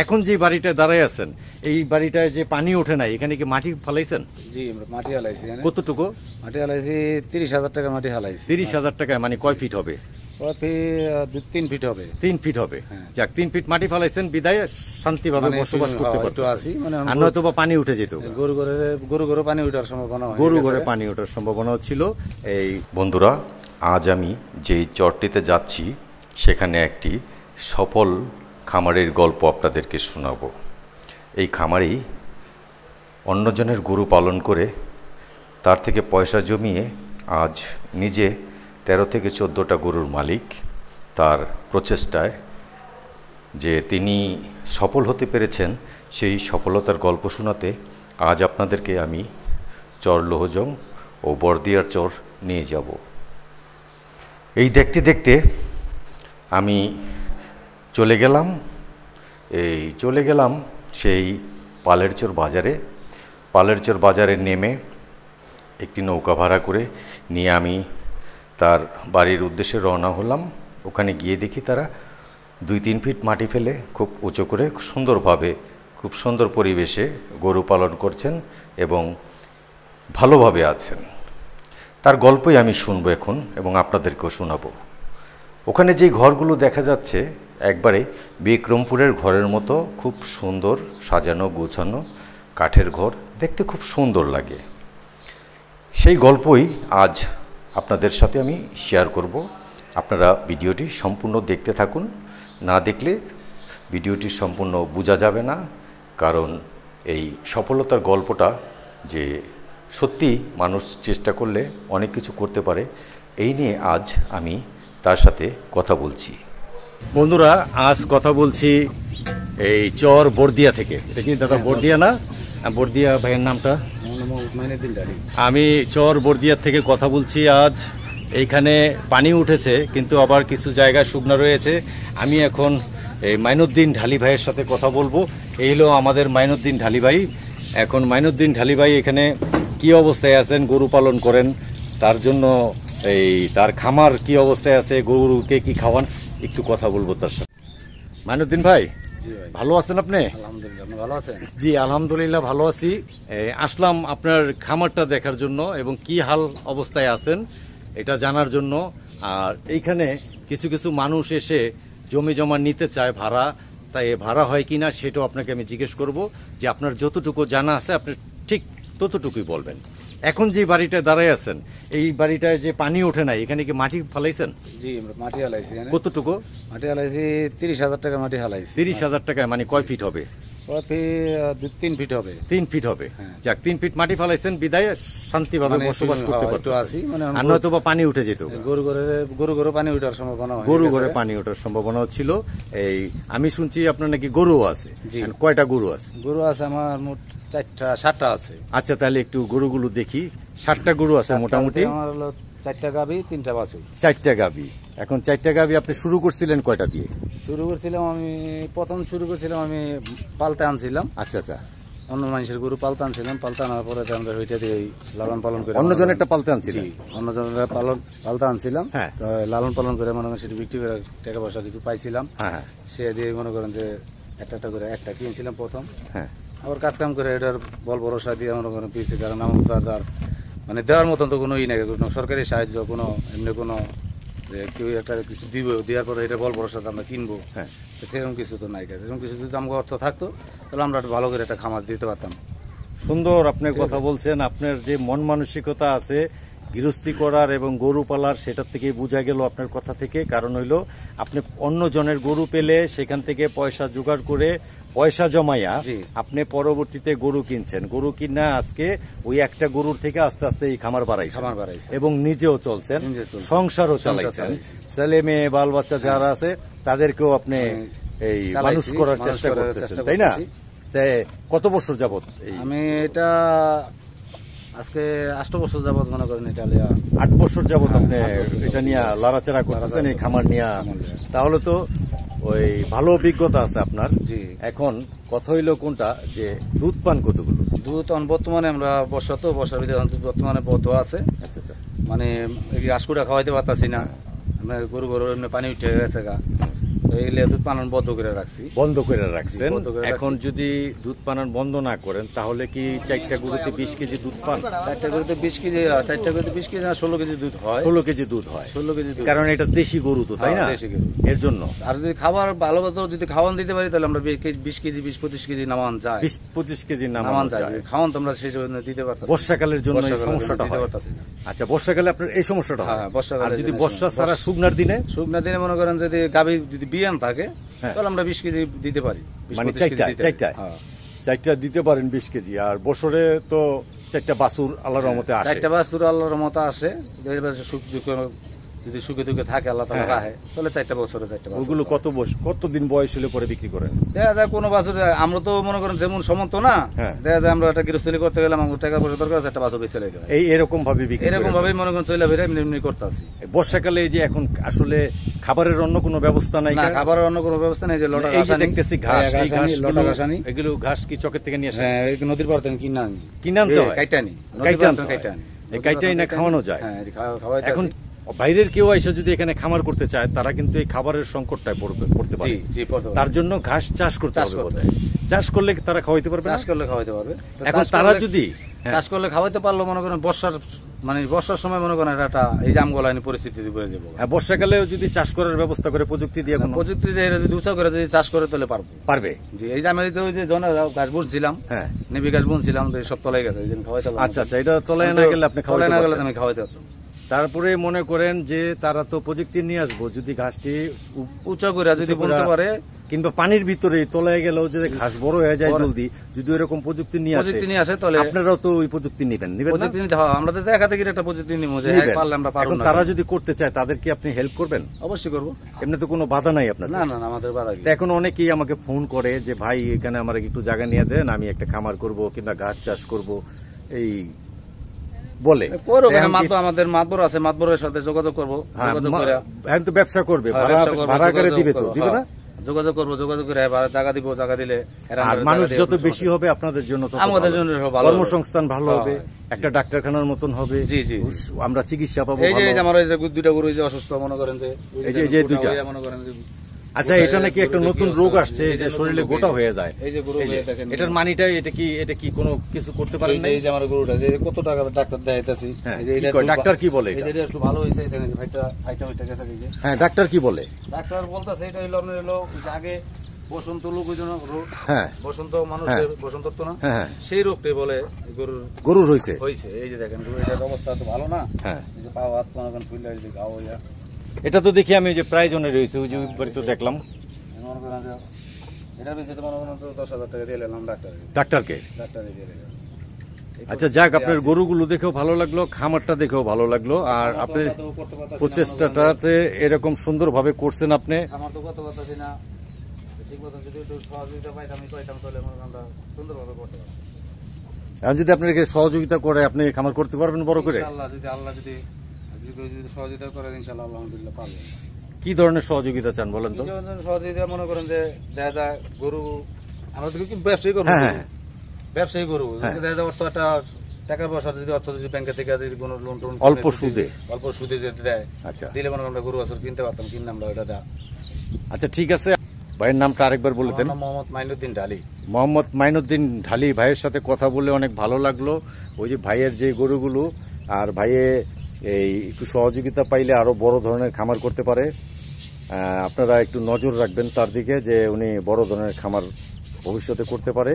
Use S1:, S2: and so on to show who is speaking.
S1: এখন যে বাড়িটা দাঁড়ায় আছেন এই বাড়িটায় যে পানি ওঠে নাই, এখানে কি মাটি ফালাইছেন?
S2: জি, মাটি হালাইছি।
S1: কতটুকু
S2: মাটি হালাইছি? 30,000 টাকা মাটি হালাইছি।
S1: 30,000 টাকায় মানে কয় ফিট হবে?
S2: 3 ফিট হবে।
S1: 3 ফিট হবে। যাক, 3 ফিট মাটি ফালাইছেন বিদায় শান্তিভাবে বসবাস করতে পারতেছি। আর নয়তো বা পানি উঠে যেত,
S2: গরু ঘরে পানি ওঠার সম্ভাবনা,
S1: গরু ঘরে পানি ওঠার সম্ভাবনা ছিল। এই বন্ধুরা, আজ আমি যেই চরটিতে যাচ্ছি সেখানে একটি সফল খামারের গল্প আপনাদেরকে শোনাবো। এই খামারেই অন্যজনের গরু পালন করে তার থেকে পয়সা জমিয়ে আজ নিজে 13 থেকে 14টা গরুর মালিক। তার প্রচেষ্টায় যে তিনি সফল হতে পেরেছেন, সেই সফলতার গল্প শোনাতে আজ আপনাদেরকে আমি চর লোহজং ও বর্দিয়ার চর নিয়ে যাব। এই দেখতে দেখতে আমি চলে গেলাম সেই পালেরচর বাজারে। পালেরচর বাজারে নেমে একটি নৌকা ভাড়া করে নিয়ে আমি তার বাড়ির উদ্দেশ্যে রওনা হলাম। ওখানে গিয়ে দেখি তারা 2-3 ফিট মাটি ফেলে খুব উঁচু করে সুন্দরভাবে, খুব সুন্দর পরিবেশে গরু পালন করছেন এবং ভালোভাবে আছেন। তার গল্পই আমি শুনবো এখন এবং আপনাদেরকেও শোনাবো। ওখানে যেই ঘরগুলো দেখা যাচ্ছে একবারে বিক্রমপুরের ঘরের মতো, খুব সুন্দর সাজানো গোছানো কাঠের ঘর, দেখতে খুব সুন্দর লাগে। সেই গল্পই আজ আপনাদের সাথে আমি শেয়ার করব। আপনারা ভিডিওটি সম্পূর্ণ দেখতে থাকুন। না দেখলে ভিডিওটি সম্পূর্ণ বোঝা যাবে না, কারণ এই সফলতার গল্পটা যে সত্যি মানুষ চেষ্টা করলে অনেক কিছু করতে পারে, এই নিয়ে আজ আমি তার সাথে কথা বলছি। বন্ধুরা, আজ কথা বলছি এই চর বর্দিয়া থেকে। এটা কি দাদা বর্দিয়া না? বর্দিয়া ভাইয়ের নামটা? আমি চর বর্দিয়া থেকে কথা বলছি। আজ এইখানে পানি উঠেছে কিন্তু আবার কিছু জায়গায় শুকনো রয়েছে। আমি এখন এই মাইনুদ্দিন ঢালি ভাইয়ের সাথে কথা বলবো। এই হলো আমাদের মাইনুদ্দিন ঢালি ভাই। এখন মাইনুদ্দিন ঢালি ভাই এখানে কি অবস্থায় আছেন, গরু পালন করেন, তার জন্য এই তার খামার কি অবস্থায় আছে, গরুকে কি খাওয়ান, একটু কথা বলবো তার সাথে। মাইনুদ্দিন ভাই, ভালো আছেন আপনি?
S2: আলহামদুলিল্লাহ, ভালো আছেন?
S1: জি আলহামদুলিল্লাহ ভালো আছি। আসলাম আপনার খামারটা দেখার জন্য এবং কি হাল অবস্থায় আছেন এটা জানার জন্য। আর এইখানে কিছু কিছু মানুষ এসে জমি জমা নিতে চায় ভাড়া, তাই ভাড়া হয় কিনা সেটাও আপনাকে আমি জিজ্ঞেস করব। যে আপনার যতটুকু জানা আছে আপনি ঠিক ততটুকুই বলবেন। এখন যে বাড়িটা দাঁড়ায় আছেন এই বাড়িটায় যে পানি ওঠে নাই, এখানে কি মাটি ফালাইছেন?
S2: জি, মাটি হালাইছি।
S1: কতটুকু
S2: মাটি হালাইছি? 30,000 টাকা মাটি হালাইছি।
S1: 30,000 টাকায় মানে কয় ফিট হবে?
S2: 3 ফিট হবে।
S1: 3 ফিট হবে। যাক, 3 ফিট মাটি ফালাইছেন বিদায় শান্তিভাবে বসবাস করতে পারতেছি। আর নয়তো বা পানি উঠে যেত,
S2: গরু ঘরে পানি ওঠার সম্ভাবনা,
S1: গরু ঘরে পানি ওঠার সম্ভাবনা ছিল। এই আমি শুনছি আপনার নাকি গরুও আছে। কয়টা গরু আছে?
S2: গরু আছে আমার মোট 7টা আছে।
S1: আচ্ছা, তাহলে একটু গরুগুলো দেখি। 7টা গরু আছে মোটামুটি।
S2: আমার হলো 4টা গাভী, 3টা বাছুর।
S1: 4টা গাভী। এখন 4টা গাভী আপনি শুরু করছিলেন কয়টা দিয়ে?
S2: প্রথম শুরু করছিলাম আমি পালতে আনছিলাম।
S1: আচ্ছা আচ্ছা,
S2: অন্য মানুষের গরু পালতে আনছিলাম। পালতে আনার পরে আমরা ওইটা দিয়ে লালন পালন করে,
S1: অন্যজনেরটা পালতে আনছিলেন?
S2: অন্যজনের পালতে আনছিলাম। তো লালন পালন করে মনে করেন সেটা বিক্রি করে টাকা পয়সা কিছু পাইছিলাম। সে দিয়ে মনে করেন যে একটা করে একটা কিনছিলাম প্রথম। আবার কাজ কাম করে এটার বল ভরসা দিয়ে মনে করেন পিছিয়ে, কারণ আমার তার মানে দেওয়ার মতন তো কোনো নাই, কোনো সরকারি সাহায্য, কোনো এমনি কোনো যে কেউ একটা কিছু দিব, দেওয়ার পরে এটা বল ভরসা আমরা কিনবো, সেরকম কিছু তো নাই। এরকম কিছু যদি আমার অর্থ থাকতো তাহলে আমরা ভালো করে একটা খামার দিতে পারতাম।
S1: সুন্দর আপনি কথা বলছেন। আপনার যে মন মানসিকতা আছে গৃহস্থী করার এবং গরু পালার, সেটার থেকেই বোঝা গেল আপনার কথা থেকে। কারণ হইলো আপনি অন্য জনের গরু পেলে সেখান থেকে পয়সা জোগাড় করে পয়সা জমাইয়া আপনি পরবর্তীতে গরু কিনছেন। গরু কিনা আজকে ওই একটা গরুর থেকে আস্তে আস্তে এই খামার বাড়াইছেন এবং নিজেও চলছেন, সংসারও চালাইছেন। ছেলে মেয়ে বাল বাচ্চা যারা আছে তাদেরকেও আপনি এই মানুষ করার চেষ্টা করতেছেন, তাই না? কত বছর যাবত?
S2: আমি এটা আজকে 8 বছর যাবত মনে করেন, এটা
S1: 8 বছর যাবত আপনি এটা নিয়ে লড়াচড়া করতেছেন এই খামার নিয়ে। তাহলে তো ওই ভালো অভিজ্ঞতা আছে আপনার।
S2: জি।
S1: এখন কথা হইলো কোনটা, যে দুধ পান কতগুলো?
S2: দুধ বর্তমানে আমরা বর্ষার ভিতরে বর্তমানে বদ্ধ আছে।
S1: আচ্ছা আচ্ছা,
S2: মানে আশকুটা খাওয়াইতে পারতাছি না। আপনার গরু এমনি পানি উঠে গেছে গা, এগুলো দুধ পালন বন্ধ করে রাখছি।
S1: বন্ধ করে রাখছেন। এখন যদি দুধ পালন বন্ধ না করেন তাহলে কি 4টা গরুতে 20 কেজি দুধ পান?
S2: 4টা গরুতে 20 কেজি, 4টা গরুতে 20 কেজি না 16 কেজি দুধ হয়।
S1: 16 কেজি দুধ হয়।
S2: 16 কেজি দুধ,
S1: কারণ এটা দেশি গরু তো, তাই না?
S2: দেশি গরু,
S1: এর জন্য।
S2: আর যদি খাবার ভালো মতো যদি খাওয়ান দিতে পারি তাহলে আমরা 20 কেজি 20-25 কেজি নামান যায়।
S1: 20-25 কেজি
S2: নামান যায়। খাওয়ান তোমরা সেই জন্য দিতে পারতাম।
S1: বর্ষাকালের জন্য এই সমস্যাটা হয়। আচ্ছা, বর্ষাকালে আপনার এই সমস্যাটা হয়।
S2: হ্যাঁ, বর্ষাকালে।
S1: যদি বর্ষা ছাড়া শুকনার দিনে
S2: মনে করেন যদি গাভী যদি বিয়ান থাকে তাহলে আমরা 20 কেজি দিতে পারি।
S1: মানে 4টা দিতে পারেন 20 কেজি। আর বছরে তো 4টা বাছুর আল্লাহর রহমতে আসে।
S2: 4টা বাছুর আল্লাহর রহমতে আসে। যদি সুখে দুঃখে থাকে আল্লাহ তাআলা রাখে তাহলে 4টা বছরে 4টা বাছুর।
S1: ওগুলো কতদিন বয়স হলে পরে বিক্রি করেন?
S2: দেখা যায় কোনো বাছুর, আমরা তো মনে করেন যেমন সমন্ত না, দেখা যায় আমরা একটা গৃহস্থলী করতে গেলাম, আমার টাকা পয়সা দরকার আছে, একটা বাছুর বেঁচে লেগে যায়।
S1: এরকম ভাবে বিক্রি,
S2: এরকম ভাবে মনে করেন চলে ফিরে এমনি করতে আসি।
S1: বর্ষাকালে যে এখন আসলে খাবারের অন্য কোনো ব্যবস্থা নাই?
S2: না, খাবারের অন্য কোনো ব্যবস্থা নেই। যে লটা ঘাস
S1: দেখতেছি, ঘাস,
S2: লটা ঘাস আনি।
S1: এগুলো ঘাস কি চকের থেকে নিয়ে আসে?
S2: হ্যাঁ, নদীর পাড় থেকে কিনে
S1: আনতে হয়।
S2: কাইটা আনি,
S1: এই কাইটাই না খাওয়ানো যায়।
S2: হ্যাঁ, খাওয়াইতে।
S1: এখন বাইরের কেউ এসে যদি এখানে খামার করতে চায় তারা কিন্তু এই খাবারের সংকটটায় পড়তে পারে। তার জন্য ঘাস চাষ করতে হবে। চাষ করলে তারা খাওয়াইতে পারবে?
S2: চাষ করলে খাওয়াইতে পারবে।
S1: এখন তারা যদি
S2: চাষ করলে খাওয়াইতে পারলো, মনে করেন বর্ষার সময় মনে করেন একটা এই জামগলানি পরিস্থিতি বেড়ে যাবো।
S1: বর্ষাকালেও যদি চাষ করার ব্যবস্থা করে প্রযুক্তি দিয়ে
S2: যদি উৎসাহ করে যদি চাষ করে তাহলে পারবে। জি, এই জামেরিতে ওই যে গাছ বুনছিলাম, হ্যাঁ, নেবি গাছ বুনছিলাম, সব তলায় গেছে, খাওয়াইতে।
S1: আচ্ছা, এটা তলায় না গেলে আপনি
S2: তলায় না গেলে আমি খাওয়াইতে পারতাম।
S1: তারপরে মনে করেন যে তারা তো প্রযুক্তি নিয়ে আসবো, যদি ঘাসটি
S2: উঁচা করে যদি বলতে পারে,
S1: কিংবা পানির ভিতরে তলায় গেলেও যদি ঘাস বড় হয়ে যায় জলদি, যদি এরকম প্রযুক্তি নিয়ে আসে তাহলে আপনারাও তো ওই প্রযুক্তি নেবেন। প্রযুক্তি নিতে হবে, আমরা তো দেখা থেকে একটা প্রযুক্তি নিব যে পারলে আমরা পারবো না। তারা যদি করতে চায় তাদের কি আপনি হেল্প করবেন? অবশ্যই করবো। এমনি তো কোনো বাধা নাই আপনার? না, আমাদের বাধা কি। এখন অনেকেই আমাকে ফোন করে যে ভাই এখানে আমার একটু জায়গা নিয়ে দেন, আমি একটা খামার করব কিংবা গাছ চাষ করব, এই বলে আমাদের মাতবর আছে, মাতবরের সাথে যোগাযোগ করবো, যোগাযোগ করে তো ব্যবসা করবে, ভাড়া করে দিবে তো, দিবে না? যোগাযোগ করবো, যোগাযোগ করে জায়গা দিব, জায়গা দিলে মানুষ যত বেশি হবে আপনাদের জন্য, আমাদের জন্য কর্মসংস্থান ভালো হবে, একটা ডাক্তারখানার মতন হবে। জি জি, আমরা চিকিৎসা পাবো। এই যে আমার দুইটা গরু যে অসুস্থ, মনে করেন যে এই যে দুইটা, মনে করেন। আচ্ছা, এটা নাকি একটা নতুন রোগ আসছে যে শরীরে গোটা হয়ে যায়। এই যে গরু, এটার মানিটা এটা কি কোনো কিছু করতে পারেন না? এই যে আমার গরুটা যে কত টাকা ডাক্তার দেখাইতাছি, ডাক্তার কি বলে? এটা একটু ভালো হইছে, ফাইটা হইতে গেছে। হ্যাঁ, ডাক্তার কি বলে? ডাক্তার বলতাছে এটা হলো আগে বসন্ত রোগ, ওই জন্য হ্যাঁ, বসন্ত মানুষের বসন্ত তো না, সেই রোগটাই বলে গরুর হইছে। এই যে দেখেন গরুটার অবস্থা তো ভালো না। হ্যাঁ, এই যে পা হাত মনে ফুলে এই যে ঘাও হইয়া, এটা তো দেখি আমি যে প্রায় জনে রয়েছে, ওই যে বাড়ি তো দেখলাম। এটা বেশি তো মনে করেন 10,000 টাকা দিয়ে নিলাম ডাক্তারকে। আচ্ছা, যাক, আপনার গরুগুলো দেখেও ভালো লাগলো, খামারটা দেখেও ভালো লাগলো, আর আপনি প্রচেষ্টাটাতে এরকম সুন্দরভাবে করছেন। আপনি খামার তো করতে পারতেছি না, ঠিক মতো যদি একটু সহযোগিতা পাইতাম তাহলে আমরা সুন্দরভাবে করতে পারতাম। এখন যদি আপনাকে সহযোগিতা করে আপনি খামার করতে পারবেন বড় করে? আল্লাহ যদি সহযোগিতা করে, ইনশাআল্লাহ আলহামদুলিল্লাহ পারবেন। কি ধরনের সহযোগিতা চান বলেন তো? সহযোগিতা মনে করেন যে দেখা যায় গরু, আমরা তো ব্যবসায়ী গরু, ব্যবসায়ী গরু দেখা যায় অর্থ একটা টাকা পয়সা যদি ব্যাংকে থেকে কোনো লোন টোন অল্প সুদে যদি দেয়, আচ্ছা, দিলে মনে করেন আমরা গরু বাছুর কিনতে পারতাম, কিনলাম আমরা ওটা দেয়। আচ্ছা, ঠিক আছে, ভাইয়ের নামটা আরেকবার বলে দেন। মোহাম্মদ মাইনুদ্দিন ঢালি। মোহাম্মদ মাইনুদ্দিন ঢালি ভাইয়ের সাথে কথা বলে অনেক ভালো লাগলো। ওই যে ভাইয়ের যে গরুগুলো, আর ভাইয়ে এই একটু সহযোগিতা পাইলে আরো বড় ধরনের খামার করতে পারে। আপনারা একটু নজর রাখবেন তার দিকে, যে উনি বড় ধরনের খামার ভবিষ্যতে করতে পারে।